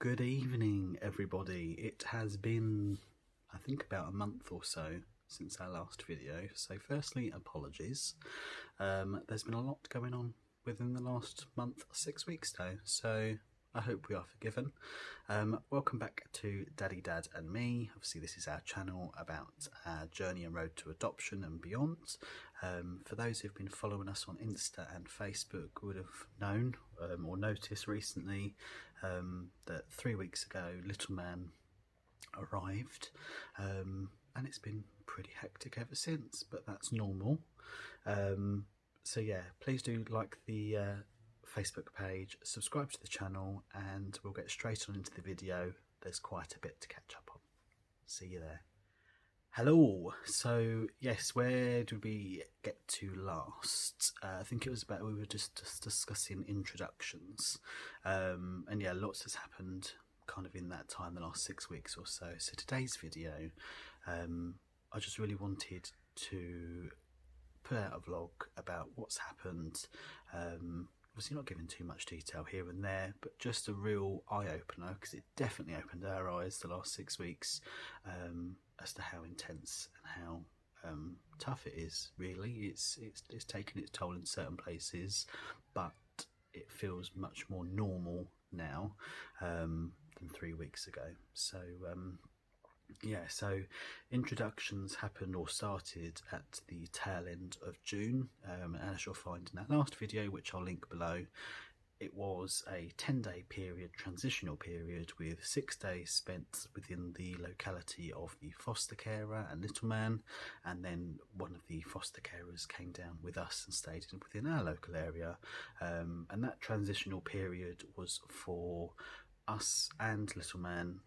Good evening, everybody. It has been, I think, about a month or so since our last video. So firstly, apologies. There's been a lot going on within the last month, 6 weeks now, so I hope we are forgiven. Welcome back to Daddy, Dad and Me. Obviously this is our channel about our journey and road to adoption and beyond. For those who've been following us on Insta and Facebook would have known or noticed recently that 3 weeks ago Little Man arrived, and it's been pretty hectic ever since, but that's normal. So yeah, please do like the Facebook page, subscribe to the channel, and we'll get straight on into the video. There's quite a bit to catch up on. See you there. Hello. So yes, where did we get to last? I think it was about, we were just discussing introductions, and yeah, lots has happened kind of in that time, the last 6 weeks or so. So today's video, I just really wanted to put out a vlog about what's happened. Obviously not giving too much detail here and there, but just a real eye-opener, because it definitely opened our eyes the last 6 weeks, as to how intense and how tough it is. Really, it's taken its toll in certain places, but it feels much more normal now than 3 weeks ago. So yeah, so introductions happened or started at the tail end of June, and as you'll find in that last video, which I'll link below, it was a 10-day period, transitional period, with 6 days spent within the locality of the foster carer and Little Man, and then one of the foster carers came down with us and stayed within our local area, and that transitional period was for us and Little Man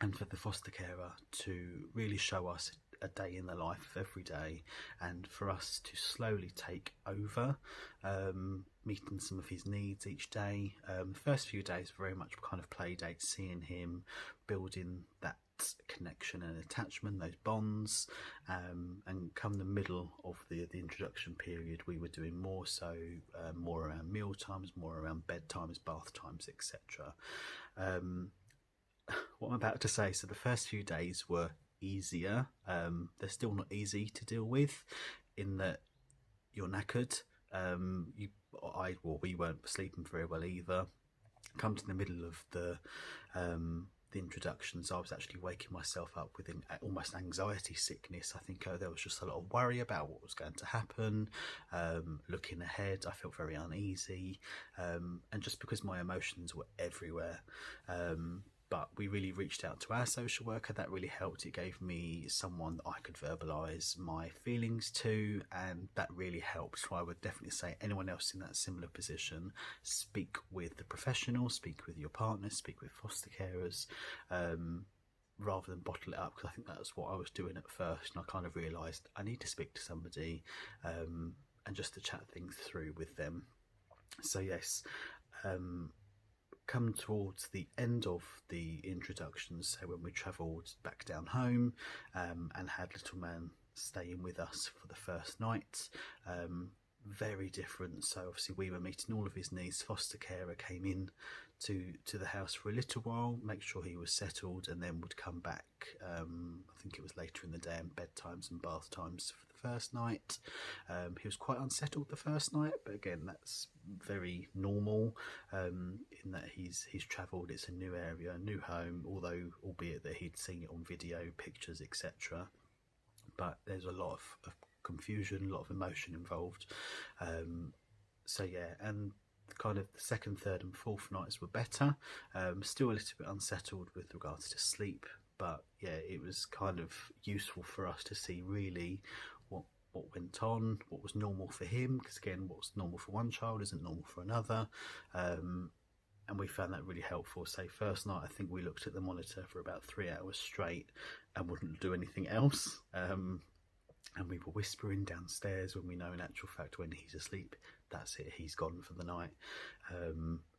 and for the foster carer to really show us a day in the life of every day, and for us to slowly take over, meeting some of his needs each day. The first few days were very much kind of play dates, seeing him, building that connection and attachment, those bonds, and come the middle of the introduction period, we were doing more so, more around meal times, more around bedtimes, bath times, etc. What I'm about to say, so the first few days were easier. They're still not easy to deal with, in that you're knackered. We weren't sleeping very well either. Come to the middle of the introductions, I was actually waking myself up with almost anxiety sickness. I think there was just a lot of worry about what was going to happen. Looking ahead, I felt very uneasy, and just because my emotions were everywhere. But we really reached out to our social worker. That really helped. It gave me someone that I could verbalise my feelings to, and that really helped. So I would definitely say anyone else in that similar position, speak with the professional, speak with your partner, speak with foster carers, rather than bottle it up, because I think that's what I was doing at first, and I kind of realised I need to speak to somebody, and just to chat things through with them. So yes, come towards the end of the introductions, so when we travelled back down home, and had Little Man staying with us for the first night, very different. So obviously we were meeting all of his needs. Foster carer came in to the house for a little while, make sure he was settled, and then would come back, I think it was later in the day, and bedtimes and bath times for the first night. He was quite unsettled the first night, but again, that's very normal, in that he's travelled, it's a new area, a new home, although albeit that he'd seen it on video, pictures, etc. But there's a lot of confusion, a lot of emotion involved. So yeah, and kind of the second, third and fourth nights were better, still a little bit unsettled with regards to sleep, but yeah, it was kind of useful for us to see really what went on, what was normal for him, because again, what's normal for one child isn't normal for another, and we found that really helpful. So first night, I think we looked at the monitor for about 3 hours straight and wouldn't do anything else, and we were whispering downstairs, when we know in actual fact when he's asleep, that's it, he's gone for the night.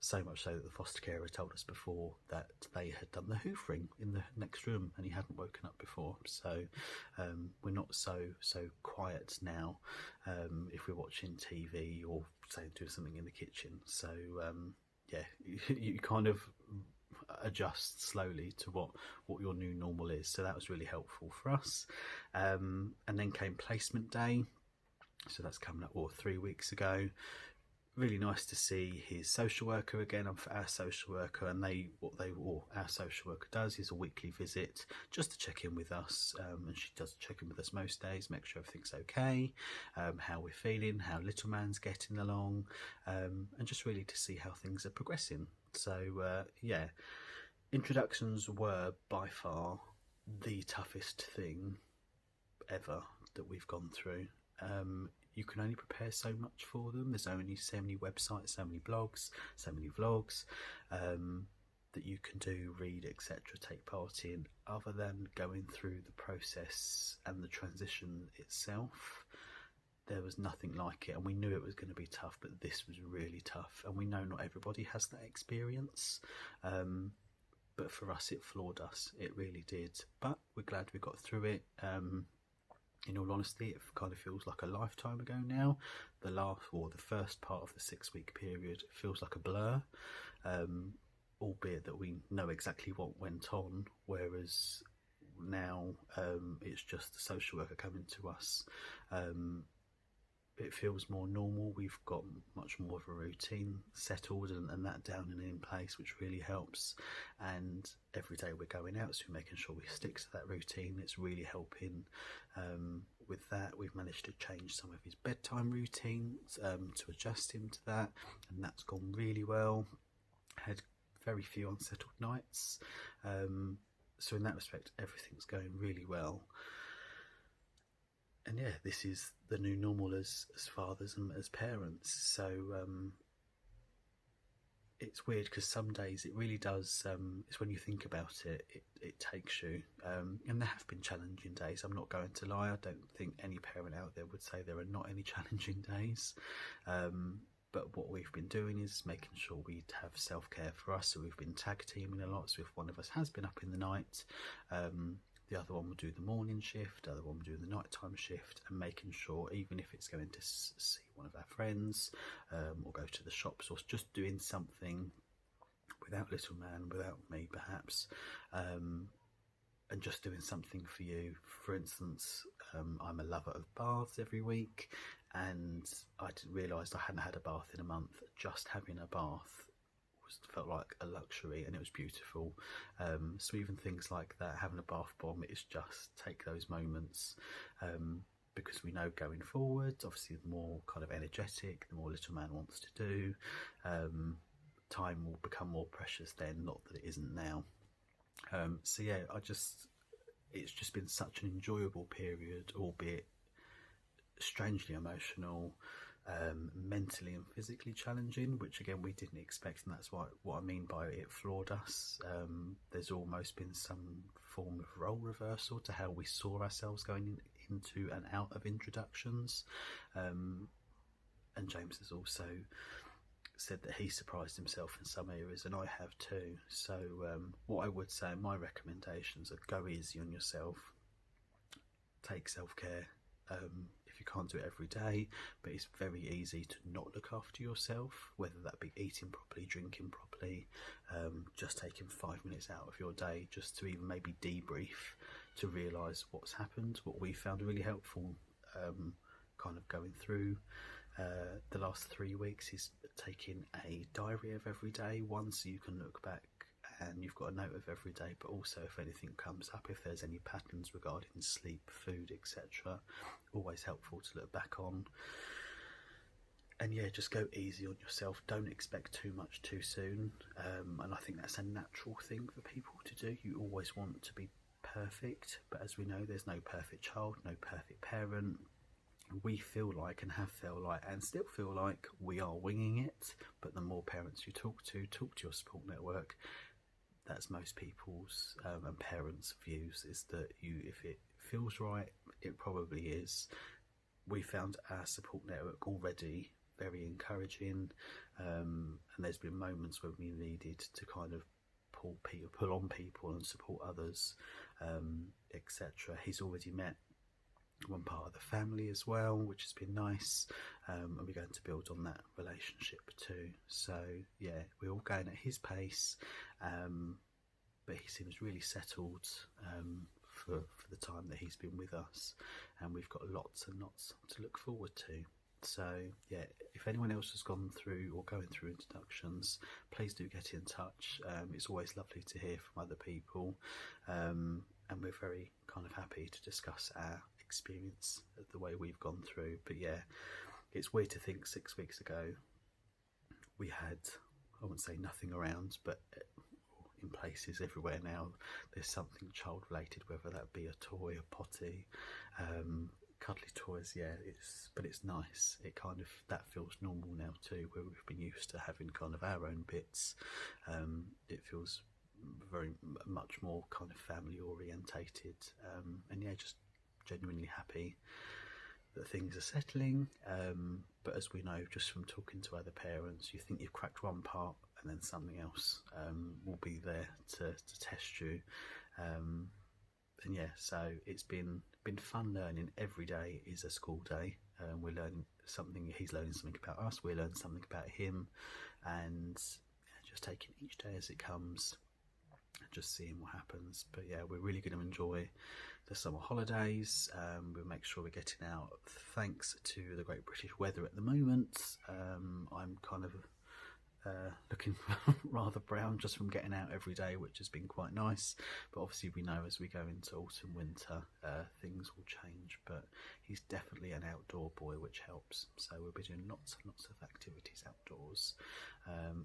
So much so that the foster carer told us before that they had done the hoovering in the next room and he hadn't woken up before. So we're not so quiet now, if we're watching TV or say doing something in the kitchen. So yeah, you kind of adjust slowly to what your new normal is. So that was really helpful for us. And then came placement day, so that's coming up 3 weeks ago. Really nice to see his social worker again. I'm for our social worker, and our social worker does is a weekly visit just to check in with us, and she does check in with us most days, make sure everything's okay, how we're feeling, how little man's getting along, and just really to see how things are progressing. So yeah, introductions were by far the toughest thing ever that we've gone through. You can only prepare so much for them. There's only so many websites, so many blogs, so many vlogs that you can do, read, etc., take part in, other than going through the process and the transition itself. There was nothing like it, and we knew it was going to be tough, but this was really tough, and we know not everybody has that experience, but for us it floored us, it really did, but we're glad we got through it. In all honesty, it kind of feels like a lifetime ago now. The first part of the 6-week period feels like a blur, albeit that we know exactly what went on, whereas now it's just the social worker coming to us. It feels more normal. We've got much more of a routine settled and that down and in place, which really helps. And every day we're going out, so we're making sure we stick to that routine. It's really helping with that. We've managed to change some of his bedtime routines to adjust him to that, and that's gone really well. Had very few unsettled nights. So in that respect, everything's going really well. And yeah, this is the new normal as fathers and as parents. So it's weird because some days it really does, it's when you think about it, it takes you. And there have been challenging days, I'm not going to lie. I don't think any parent out there would say there are not any challenging days. But what we've been doing is making sure we have self-care for us. So we've been tag teaming a lot. So if one of us has been up in the night, the other one will do the morning shift, the other one will do the nighttime shift, and making sure, even if it's going to see one of our friends or go to the shops, or just doing something without little man, without me perhaps, and just doing something for you. For instance, I'm a lover of baths every week, and I realised I hadn't had a bath in a month. Just having a bath felt like a luxury, and it was beautiful. So even things like that, having a bath bomb, is just take those moments, because we know going forward, obviously the more kind of energetic, the more little man wants to do, time will become more precious then, not that it isn't now. So yeah, it's just been such an enjoyable period, albeit strangely emotional, mentally and physically challenging, which again we didn't expect, and that's what I mean by it floored us. There's almost been some form of role reversal to how we saw ourselves going into and out of introductions, and James has also said that he surprised himself in some areas, and I have too. So what I would say, my recommendations are: go easy on yourself, take self-care. If you can't do it every day, but it's very easy to not look after yourself, whether that be eating properly, drinking properly, just taking 5 minutes out of your day just to even maybe debrief, to realise what's happened. What we found really helpful, kind of going through the last 3 weeks, is taking a diary of every day, one so you can look back and you've got a note of every day, but also if anything comes up, if there's any patterns regarding sleep, food, etc., always helpful to look back on. And yeah, just go easy on yourself. Don't expect too much too soon, and I think that's a natural thing for people to do. You always want to be perfect, but as we know, there's no perfect child, no perfect parent. We feel like, and have felt like, and still feel like, we are winging it, but the more parents you talk to your support network, that's most people's and parents' views, is that if it feels right, it probably is. We found our support network already very encouraging, and there's been moments where we needed to kind of pull on people and support others, etc. He's already met one part of the family as well, which has been nice, and we're going to build on that relationship too. So yeah, we're all going at his pace, but he seems really settled for the time that he's been with us, and we've got lots and lots to look forward to. So yeah, if anyone else has gone through or going through introductions, please do get in touch. It's always lovely to hear from other people, and we're very kind of happy to discuss our experience of the way we've gone through. But yeah, it's weird to think 6 weeks ago we had, I wouldn't say nothing around, but in places everywhere now there's something child related, whether that be a toy, a potty, cuddly toys. Yeah, it's nice. It kind of, that feels normal now too, where we've been used to having kind of our own bits. It feels very much more kind of family orientated, and yeah, just genuinely happy that things are settling. But as we know just from talking to other parents, you think you've cracked one part and then something else will be there to test you. And yeah, so it's been fun learning. Every day is a school day. We're learning something, he's learning something about us, we're learning something about him, and just taking each day as it comes, just seeing what happens. But yeah, we're really going to enjoy the summer holidays. We'll make sure we're getting out thanks to the great British weather at the moment. I'm kind of looking rather brown just from getting out every day, which has been quite nice. But obviously we know as we go into autumn, winter, things will change. But he's definitely an outdoor boy, which helps. So we'll be doing lots and lots of activities outdoors.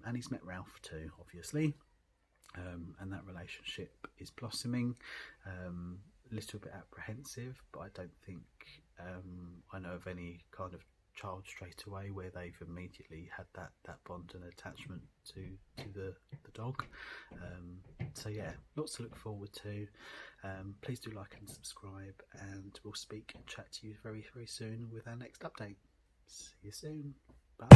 And he's met Ralph too, obviously. And that relationship is blossoming. Little bit apprehensive, but I don't think I know of any kind of child straight away where they've immediately had that bond and attachment to the dog. So yeah, lots to look forward to. Please do like and subscribe, and we'll speak and chat to you very, very soon with our next update. See you soon. Bye.